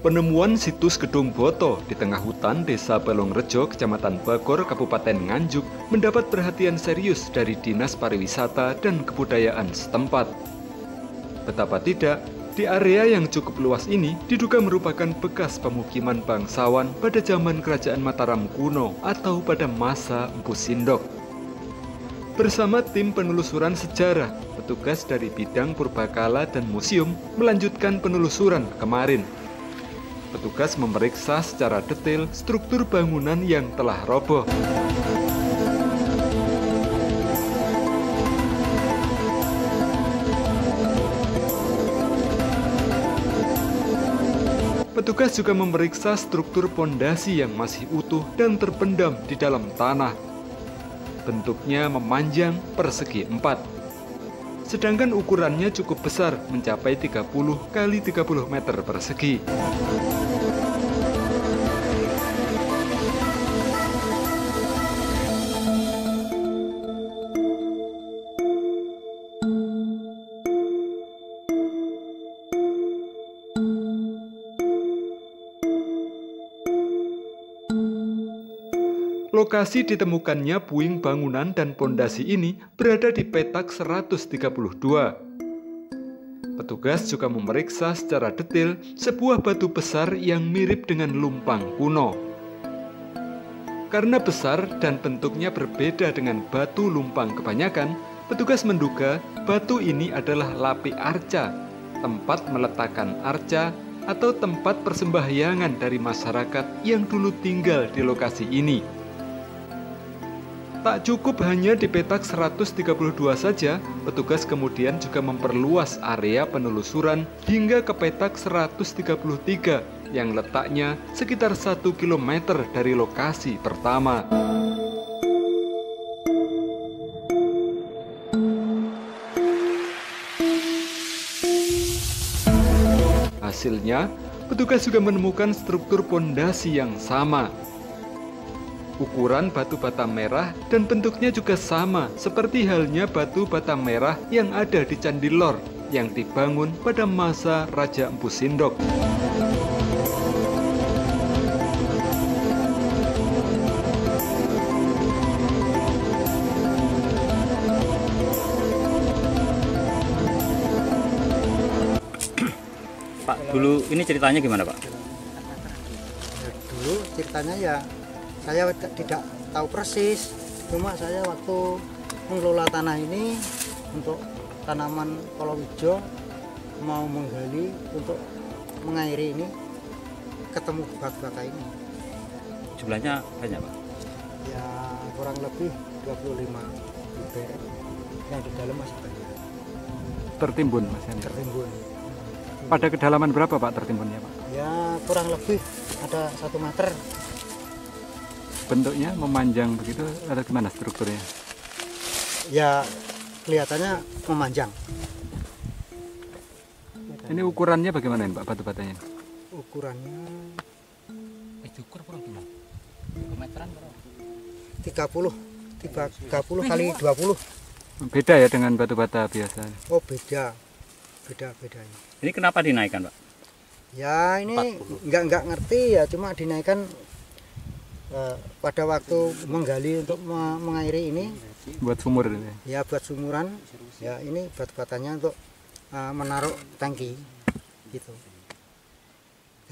Penemuan situs Gedung Boto di tengah hutan Desa Balongrejo, Kecamatan Bagor, Kabupaten Nganjuk mendapat perhatian serius dari Dinas Pariwisata dan Kebudayaan setempat. Betapa tidak, di area yang cukup luas ini diduga merupakan bekas pemukiman bangsawan pada zaman Kerajaan Mataram kuno atau pada masa Empu Sindok. Bersama tim penelusuran sejarah, petugas dari bidang purbakala dan museum melanjutkan penelusuran kemarin. Petugas memeriksa secara detail struktur bangunan yang telah roboh. Petugas juga memeriksa struktur pondasi yang masih utuh dan terpendam di dalam tanah. Bentuknya memanjang persegi 4. Sedangkan ukurannya cukup besar, mencapai 30 kali 30 meter persegi. Lokasi ditemukannya puing bangunan dan pondasi ini berada di petak 132. Petugas juga memeriksa secara detail sebuah batu besar yang mirip dengan lumpang kuno. Karena besar dan bentuknya berbeda dengan batu lumpang kebanyakan, petugas menduga batu ini adalah lapi arca, tempat meletakkan arca atau tempat persembahyangan dari masyarakat yang dulu tinggal di lokasi ini. Tak cukup hanya di petak 132 saja, petugas kemudian juga memperluas area penelusuran hingga ke petak 133 yang letaknya sekitar 1 km dari lokasi pertama. Hasilnya, petugas juga menemukan struktur pondasi yang sama. Ukuran batu bata merah dan bentuknya juga sama seperti halnya batu bata merah yang ada di Candi Lor yang dibangun pada masa Raja Empu Sindok. Pak, dulu ini ceritanya gimana, Pak? Dulu ceritanya ya saya tidak tahu persis, cuma saya waktu mengelola tanah ini untuk tanaman palawija mau menggali untuk mengairi ini, ketemu bak-baka ini. Jumlahnya banyak, Pak? Ya kurang lebih 25 liter, yang di dalam masih banyak. Tertimbun, Mas? Tertimbun. Pada kedalaman berapa, Pak, tertimbunnya, Pak? Ya kurang lebih ada 1 meter. Bentuknya memanjang begitu atau gimana strukturnya? Ya kelihatannya memanjang. Ini ukurannya bagaimana, Pak, batu-batanya? Ukurannya Ukur berapa gimana? Meteran berapa? 30 kali 20. Beda ya dengan batu bata biasa? Oh beda. Ini kenapa dinaikkan, Pak? Ya ini nggak ngerti ya, cuma dinaikkan pada waktu menggali untuk mengairi ini. Buat sumur ini? Ya buat sumuran. Ya ini batu-batanya untuk menaruh tangki gitu.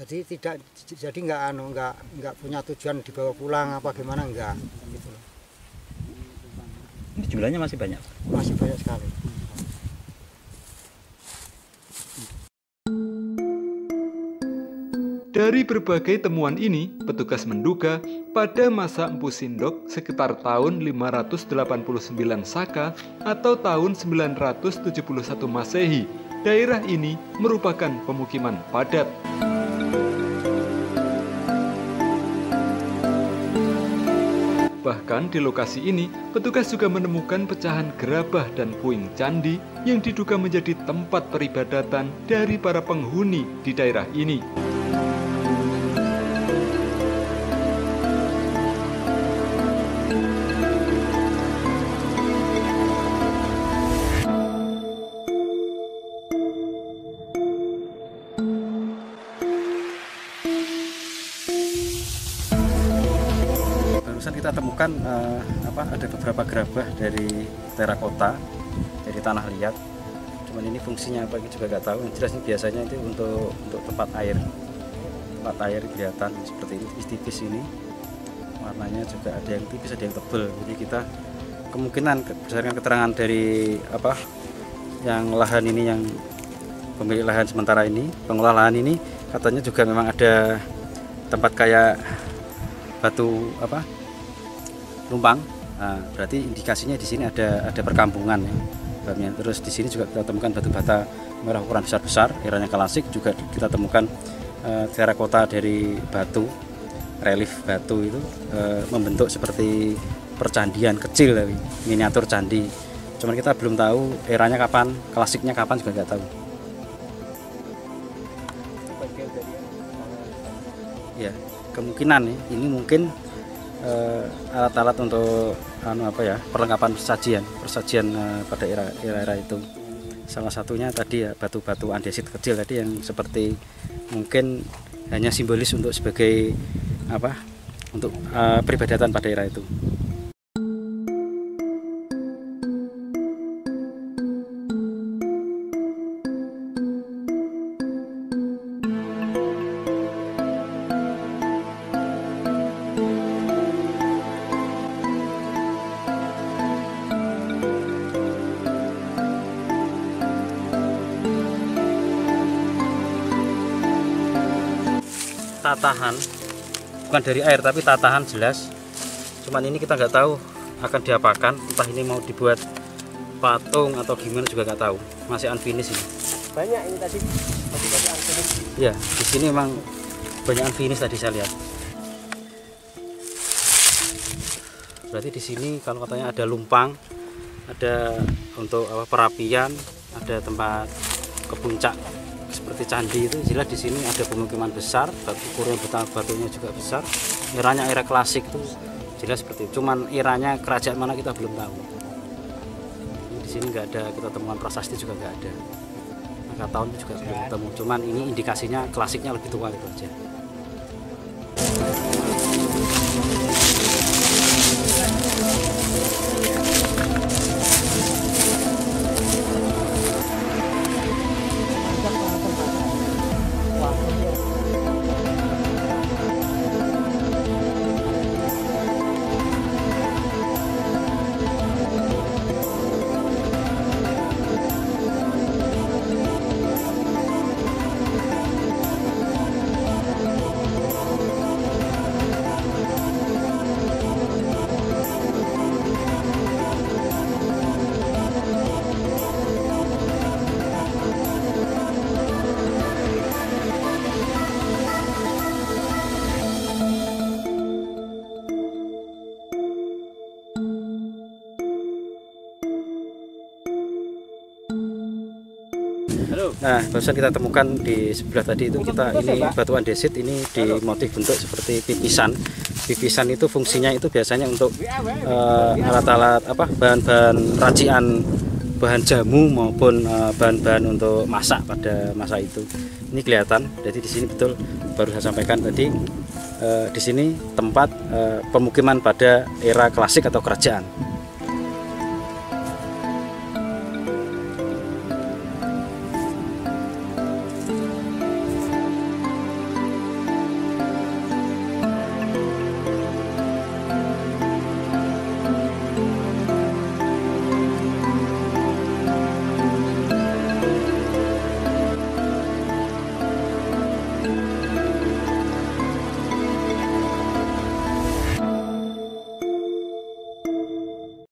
Jadi nggak punya tujuan dibawa pulang apa gimana, enggak gitu. Ini jumlahnya masih banyak? Masih banyak sekali. Dari berbagai temuan ini, petugas menduga pada masa Empu Sindok sekitar tahun 589 Saka atau tahun 971 Masehi, daerah ini merupakan pemukiman padat. Bahkan di lokasi ini, petugas juga menemukan pecahan gerabah dan puing candi yang diduga menjadi tempat peribadatan dari para penghuni di daerah ini. barusan kita temukan ada beberapa gerabah dari terakota, dari tanah liat. Cuman ini fungsinya apa juga nggak tahu. Yang jelas ini biasanya itu untuk tempat air kelihatan seperti ini, tipis-tipis ini. Warnanya juga ada yang tipis, ada yang tebal. Jadi kita kemungkinan berdasarkan keterangan dari yang lahan ini, yang pemilik lahan sementara ini, pengelola lahan ini, katanya juga memang ada tempat kayak batu lumpang. Nah, berarti indikasinya di sini ada perkampungan ya. Terus di sini juga kita temukan batu bata merah ukuran besar-besar, eranya klasik. Juga kita temukan terakota dari batu, relief batu itu membentuk seperti percandian kecil, tapi miniatur candi. Cuman kita belum tahu eranya kapan, klasiknya kapan juga nggak tahu. Ya, kemungkinan nih ini mungkin alat-alat untuk perlengkapan persajian pada era itu. Salah satunya tadi ya batu-batu andesit kecil tadi yang seperti mungkin hanya simbolis untuk sebagai untuk peribadatan pada era itu. Tatahan, bukan dari air tapi tatahan jelas. Cuman ini kita nggak tahu akan diapakan, entah ini mau dibuat patung atau gimana juga nggak tahu. Masih unfinished ini. Banyak ini tadi banyak unfinished. Ya, di sini memang banyak unfinished tadi saya lihat. Berarti di sini kalau katanya ada lumpang, ada untuk perapian, ada tempat ke puncak seperti candi itu. Jelas di sini ada pemukiman besar, ukuran batunya juga besar. Eranya era klasik itu jelas seperti itu. Cuman eranya kerajaan mana kita belum tahu. Di sini nggak ada, kita temukan prasasti juga nggak ada. Angka tahun juga belum ketemu. Cuman ini indikasinya klasiknya lebih tua itu aja. Nah, barusan kita temukan di sebelah tadi itu ini batu andesit, ini di motif bentuk seperti pipisan. Pipisan itu fungsinya itu biasanya untuk alat-alat bahan-bahan racian, bahan jamu maupun bahan-bahan untuk masak pada masa itu. Ini kelihatan. Jadi di sini betul baru saya sampaikan tadi, di sini tempat pemukiman pada era klasik atau kerajaan.